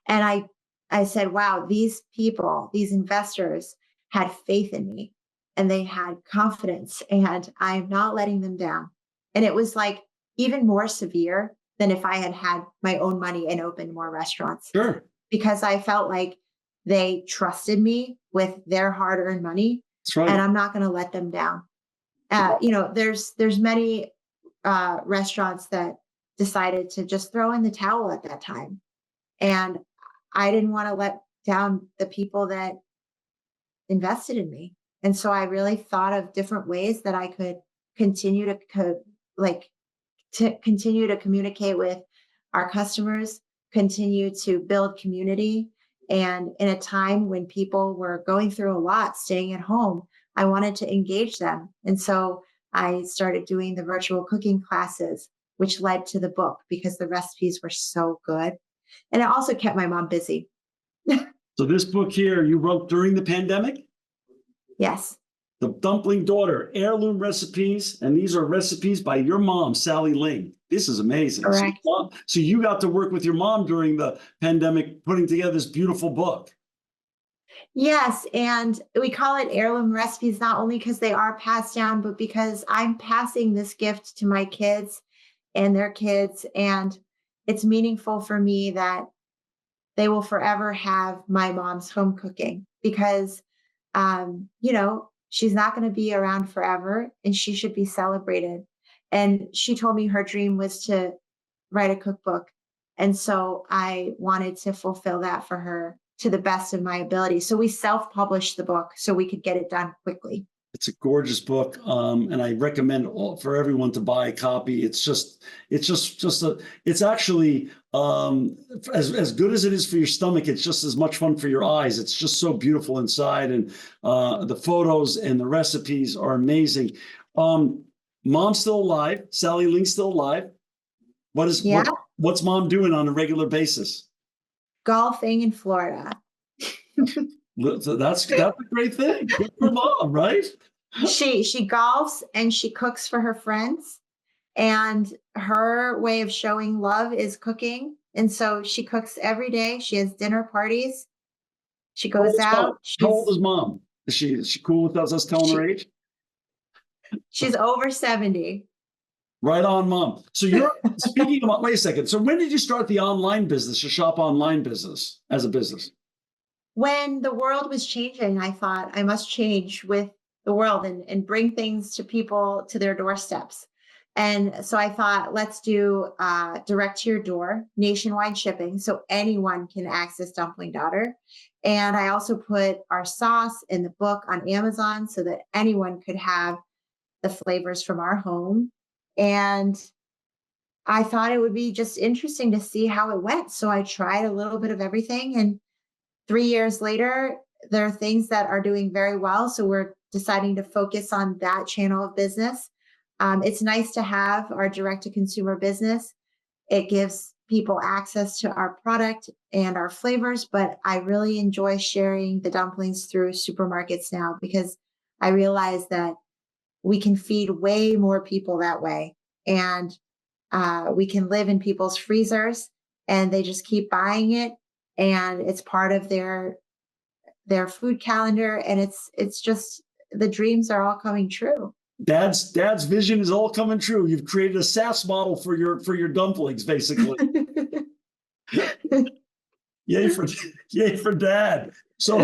And I said, wow, these people, these investors had faith in me and they had confidence and I'm not letting them down. And it was like even more severe than if I had had my own money and opened more restaurants Sure. because I felt like they trusted me with their hard-earned money That's right. and I'm not going to let them down. There's many restaurants that decided to just throw in the towel at that time. And I didn't want to let down the people that invested in me. And so I really thought of different ways that I could continue to like to continue to communicate with our customers, continue to build community. And in a time when people were going through a lot, staying at home, I wanted to engage them. And so I started doing the virtual cooking classes, which led to the book because the recipes were so good. And it also kept my mom busy. So this book here you wrote during the pandemic? Yes. The Dumpling Daughter, heirloom recipes. And these are recipes by your mom, Sally Ling. This is amazing. Correct. So you got to work with your mom during the pandemic, putting together this beautiful book. Yes, and we call it heirloom recipes not only because they are passed down, but because I'm passing this gift to my kids and their kids. And it's meaningful for me that they will forever have my mom's home cooking because, she's not going to be around forever and she should be celebrated. And she told me her dream was to write a cookbook. And so I wanted to fulfill that for her to the best of my ability. So we self-published the book so we could get it done quickly. It's a gorgeous book, and I recommend for everyone to buy a copy. It's actually as good as it is for your stomach. It's just as much fun for your eyes. It's just so beautiful inside, and the photos and the recipes are amazing. Mom's still alive. Sally Ling's still alive. What's mom doing on a regular basis? Golfing in Florida. So that's a great thing. Good for mom, right? She golfs and she cooks for her friends, and her way of showing love is cooking. And so she cooks every day. She has dinner parties. She goes out. How old is mom? Is she cool with us telling her age? She's over 70. Right on, mom. So you're speaking about, wait a second. So when did you start the online business, your shop online business as a business? When the world was changing, I thought I must change with the world and bring things to people to their doorsteps. And so I thought, let's do direct to your door, nationwide shipping, so anyone can access Dumpling Daughter. And I also put our sauce in the book on Amazon so that anyone could have the flavors from our home. And I thought it would be just interesting to see how it went. So I tried a little bit of everything. And 3 years later, there are things that are doing very well. So we're deciding to focus on that channel of business. It's nice to have our direct-to-consumer business. It gives people access to our product and our flavors, but I really enjoy sharing the dumplings through supermarkets now because I realize that we can feed way more people that way. And we can live in people's freezers and they just keep buying it. And it's part of their food calendar. And it's just, the dreams are all coming true. Dad's vision is all coming true. You've created a SaaS model for your dumplings, basically. Yay for dad. So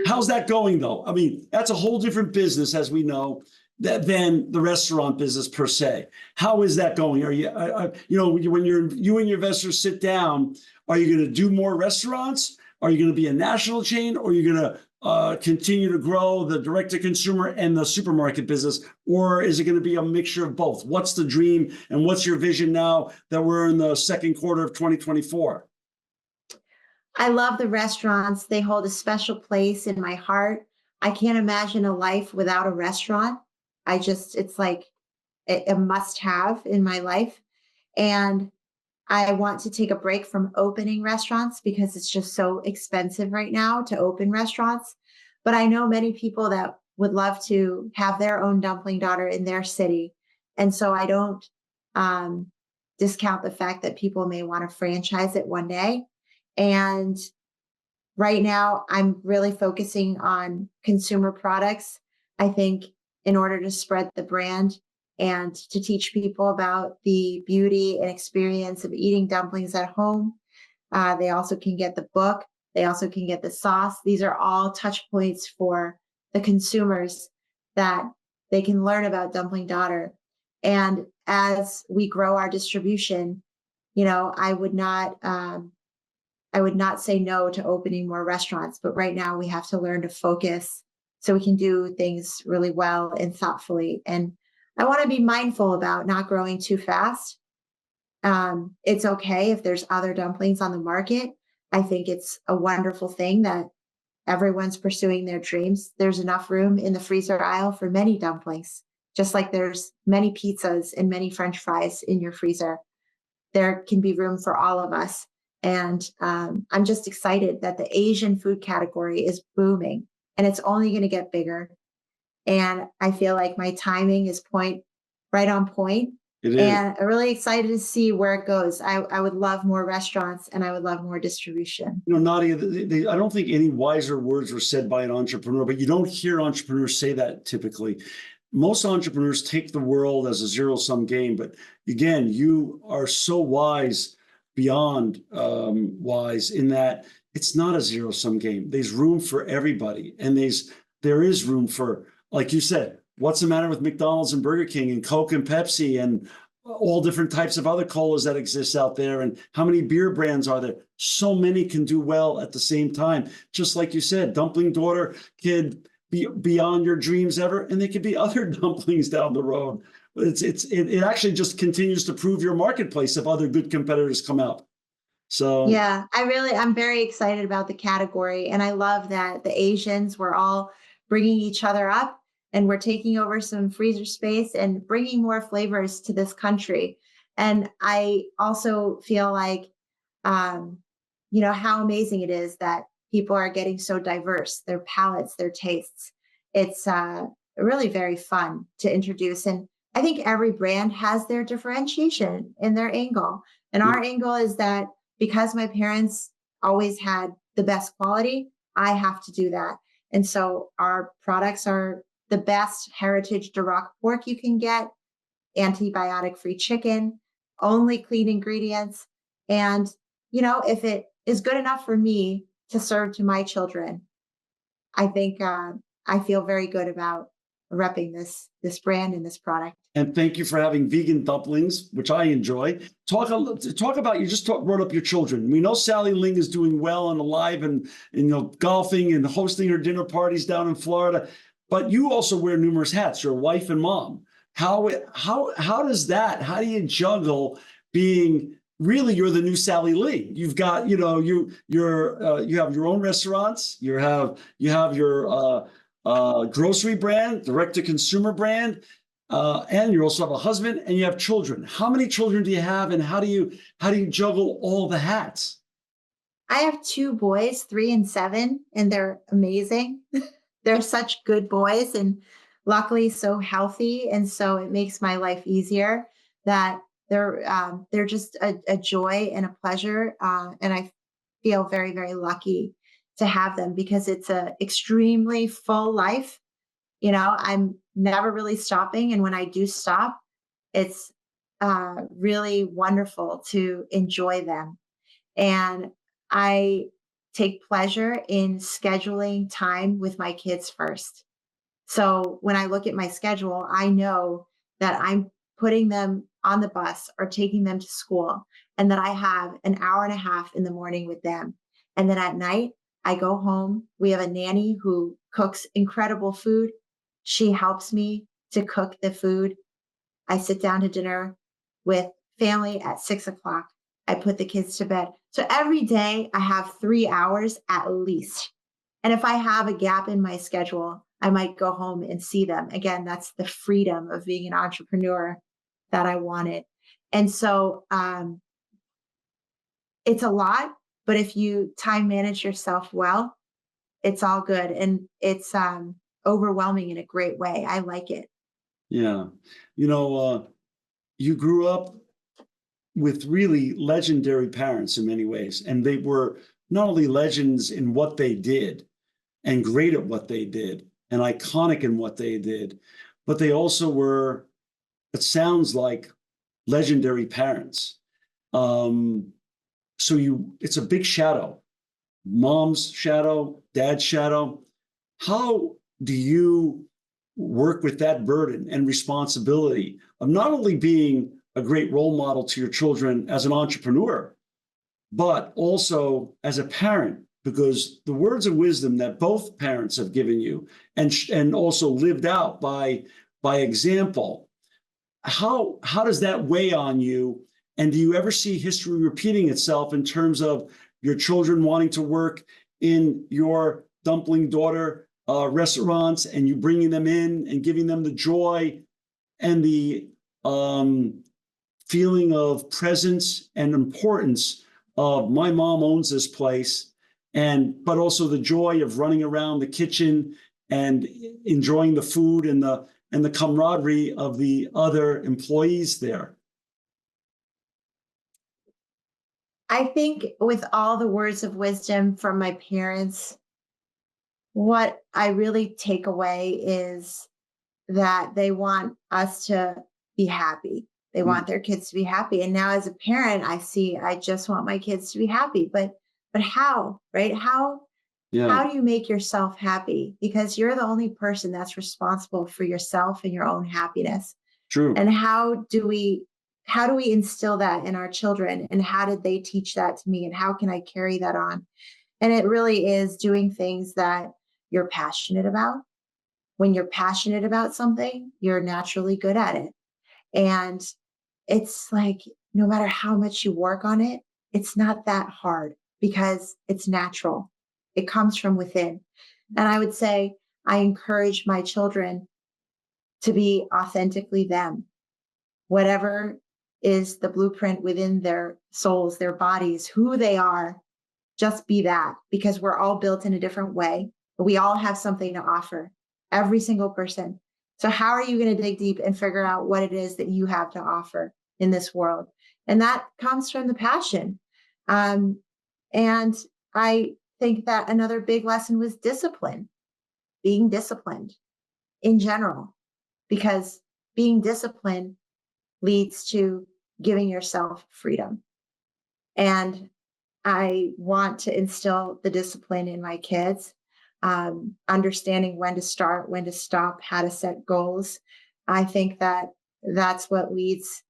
how's that going though? I mean, that's a whole different business, as we know, than the restaurant business per se. How is that going? Are you, when you and your investors sit down, are you going to do more restaurants? Are you going to be a national chain, or are you going to continue to grow the direct-to-consumer and the supermarket business, or is it going to be a mixture of both? What's the dream, and what's your vision now that we're in the second quarter of 2024? I love the restaurants. They hold a special place in my heart. I can't imagine a life without a restaurant. It's like a must-have in my life. And I want to take a break from opening restaurants because it's just so expensive right now to open restaurants. But I know many people that would love to have their own Dumpling Daughter in their city. And so I don't discount the fact that people may want to franchise it one day. And right now, I'm really focusing on consumer products. I think in order to spread the brand and to teach people about the beauty and experience of eating dumplings at home, they also can get the book. They also can get the sauce. These are all touch points for the consumers that they can learn about Dumpling Daughter. And as we grow our distribution, I would not say no to opening more restaurants, but right now we have to learn to focus so we can do things really well and thoughtfully. And I want to be mindful about not growing too fast. It's okay if there's other dumplings on the market. I think it's a wonderful thing that everyone's pursuing their dreams. There's enough room in the freezer aisle for many dumplings, just like there's many pizzas and many French fries in your freezer. There can be room for all of us. And I'm just excited that the Asian food category is booming and it's only going to get bigger. And I feel like my timing is right on point. It is. And I'm really excited to see where it goes. I would love more restaurants and I would love more distribution. You know, Nadia, I don't think any wiser words were said by an entrepreneur, but you don't hear entrepreneurs say that typically. Most entrepreneurs take the world as a zero-sum game, but again, you are so wise beyond wise in that it's not a zero-sum game. There's room for everybody, and there is room for, like you said, what's the matter with McDonald's and Burger King and Coke and Pepsi and all different types of other colas that exist out there, and how many beer brands are there? So many can do well at the same time. Just like you said, Dumpling Daughter could be beyond your dreams ever, and there could be other dumplings down the road. It actually just continues to prove your marketplace if other good competitors come out. So Yeah, I'm very excited about the category. And I love that the Asians were all bringing each other up and we're taking over some freezer space and bringing more flavors to this country. And I also feel like, um, how amazing it is that people are getting so diverse, their palates, their tastes. It's really very fun to introduce. And I think every brand has their differentiation in their angle. And our angle is that because my parents always had the best quality, I have to do that. And so our products are the best heritage Duroc pork you can get, antibiotic free chicken, only clean ingredients. And, if it is good enough for me to serve to my children, I think I feel very good about repping this brand and this product. and thank you for having vegan dumplings, which I enjoy. Talk about, you just brought up your children. We know Sally Ling is doing well and alive and golfing and hosting her dinner parties down in Florida. But you also wear numerous hats. You're a wife and mom. How does that? How do you juggle being really you're the new Sally Ling? You've got you have your own restaurants. You have your grocery brand, direct to consumer brand. And you also have a husband and you have children. How many children do you have, and how do you juggle all the hats? I have 2 boys, 3 and 7, and they're amazing. They're such good boys and luckily so healthy. And so it makes my life easier that they're just a joy and a pleasure. And I feel very, very lucky to have them because it's a extremely full life. I'm never really stopping. And when I do stop, it's really wonderful to enjoy them. And I take pleasure in scheduling time with my kids first. So when I look at my schedule, I know that I'm putting them on the bus or taking them to school, and that I have an hour and a half in the morning with them. And then at night, I go home. We have a nanny who cooks incredible food. She helps me to cook the food. I sit down to dinner with family at 6 o'clock. I put the kids to bed. So every day I have 3 hours at least. And if I have a gap in my schedule, I might go home and see them. Again, that's the freedom of being an entrepreneur that I wanted. And so it's a lot, but if you time manage yourself well, it's all good. And it's overwhelming in a great way. I like it. Yeah. You grew up with really legendary parents in many ways, and they were not only legends in what they did and great at what they did and iconic in what they did, but they also were, it sounds like, legendary parents. It's a big shadow, mom's shadow, dad's shadow. How do you work with that burden and responsibility of not only being a great role model to your children as an entrepreneur, but also as a parent? Because the words of wisdom that both parents have given you and also lived out by example, how does that weigh on you? And do you ever see history repeating itself in terms of your children wanting to work in your Dumpling Daughter restaurants and you bringing them in and giving them the joy and the feeling of presence and importance of my mom owns this place, but also the joy of running around the kitchen and enjoying the food and the camaraderie of the other employees there? I think with all the words of wisdom from my parents, what I really take away is that they want us to be happy. They want their kids to be happy. And now as a parent, I just want my kids to be happy. But how, right? How Yeah, do you make yourself happy? Because you're the only person that's responsible for yourself and your own happiness. true. And how do we instill that in our children? And how did they teach that to me? And how can I carry that on? And it really is doing things that you're passionate about. When you're passionate about something, you're naturally good at it. And it's like, no matter how much you work on it, it's not that hard because it's natural. It comes from within. And I would say I encourage my children to be authentically them. Whatever is the blueprint within their souls, their bodies, who they are, just be that, because we're all built in a different way, but we all have something to offer, every single person. So how are you going to dig deep and figure out what it is that you have to offer in this world? And that comes from the passion. And I think that another big lesson was discipline, being disciplined in general, because being disciplined leads to giving yourself freedom. And I want to instill the discipline in my kids, understanding when to start, when to stop, how to set goals. I think that that's what leads,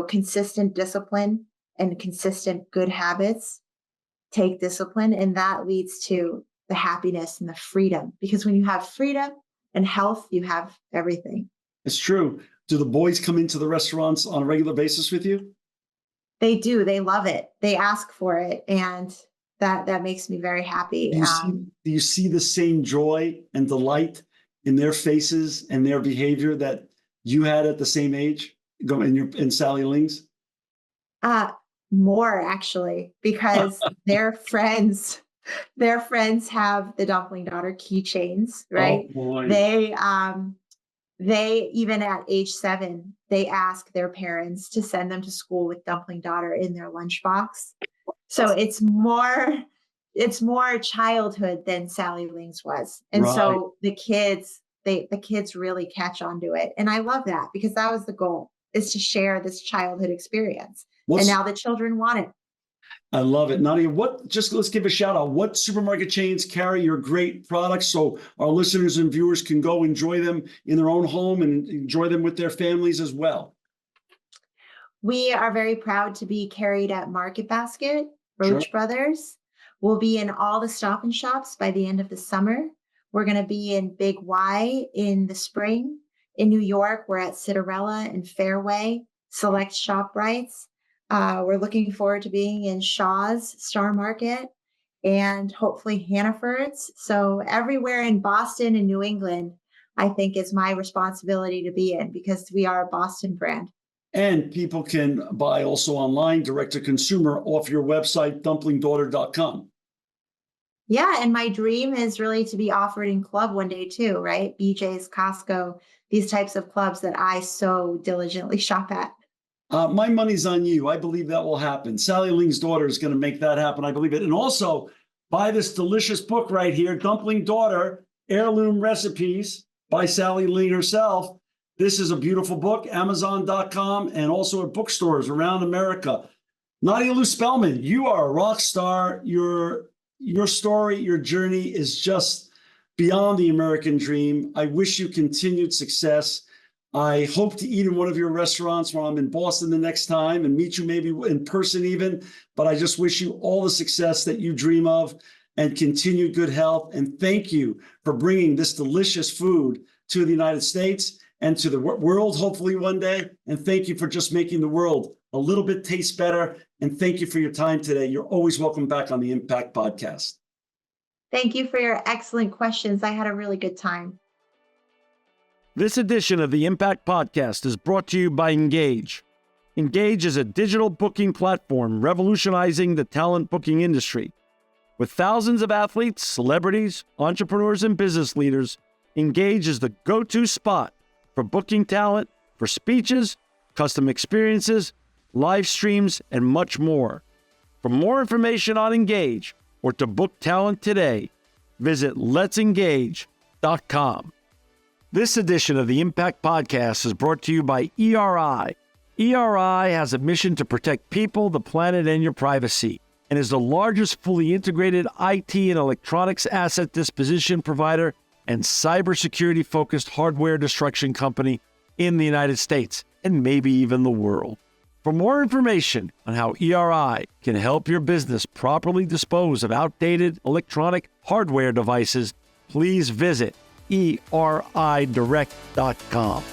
consistent discipline and consistent good habits take discipline. And that leads to the happiness and the freedom. Because when you have freedom and health, you have everything. It's true. Do the boys come into the restaurants on a regular basis with you? They do. They love it. They ask for it. And that makes me very happy. Do you see the same joy and delight in their faces and their behavior that you had at the same age in Sally Ling's? More actually, because their friends have the Dumpling Daughter keychains, right? Oh boy. They even at age 7, they ask their parents to send them to school with Dumpling Daughter in their lunchbox. So it's more childhood than Sally Ling's was. And Right. so the kids really catch on to it. And I love that because that was the goal, is to share this childhood experience. And now the children want it. I love it. Nadia, let's give a shout out. What supermarket chains carry your great products so our listeners and viewers can go enjoy them in their own home and enjoy them with their families as well? We are very proud to be carried at Market Basket, Roach Sure. Brothers. We'll be in all the Stop and Shops by the end of the summer. We're going to be in Big Y in the spring. In New York, we're at Citarella and Fairway, select ShopRites. We're looking forward to being in Shaw's Star Market and hopefully Hannaford's. So everywhere in Boston and New England, I think is my responsibility to be in because we are a Boston brand. And people can buy also online, direct to consumer, off your website, dumplingdaughter.com. Yeah, and my dream is really to be offered in club one day too, right? BJ's, Costco, these types of clubs that I so diligently shop at. My money's on you. I believe that will happen. Sally Ling's daughter is going to make that happen. I believe it. And also buy this delicious book right here, Dumpling Daughter, Heirloom Recipes by Sally Ling herself. This is a beautiful book, Amazon.com, and also at bookstores around America. Nadia Lou Spellman, you are a rock star. Your story, your journey is just beyond the American dream. I wish you continued success. I hope to eat in one of your restaurants when I'm in Boston the next time and meet you maybe in person even. But I just wish you all the success that you dream of and continued good health. And thank you for bringing this delicious food to the United States and to the world, hopefully one day. And thank you for just making the world a little bit taste better. And thank you for your time today. You're always welcome back on the Impact Podcast. Thank you for your excellent questions. I had a really good time. This edition of the Impact Podcast is brought to you by Engage. Engage is a digital booking platform revolutionizing the talent booking industry. With thousands of athletes, celebrities, entrepreneurs, and business leaders, Engage is the go-to spot for booking talent, for speeches, custom experiences, live streams, and much more. For more information on Engage or to book talent today, visit letsengage.com. This edition of the Impact Podcast is brought to you by ERI. ERI has a mission to protect people, the planet, and your privacy, and is the largest fully integrated IT and electronics asset disposition provider and cybersecurity-focused hardware destruction company in the United States, and maybe even the world. For more information on how ERI can help your business properly dispose of outdated electronic hardware devices, please visit eridirect.com.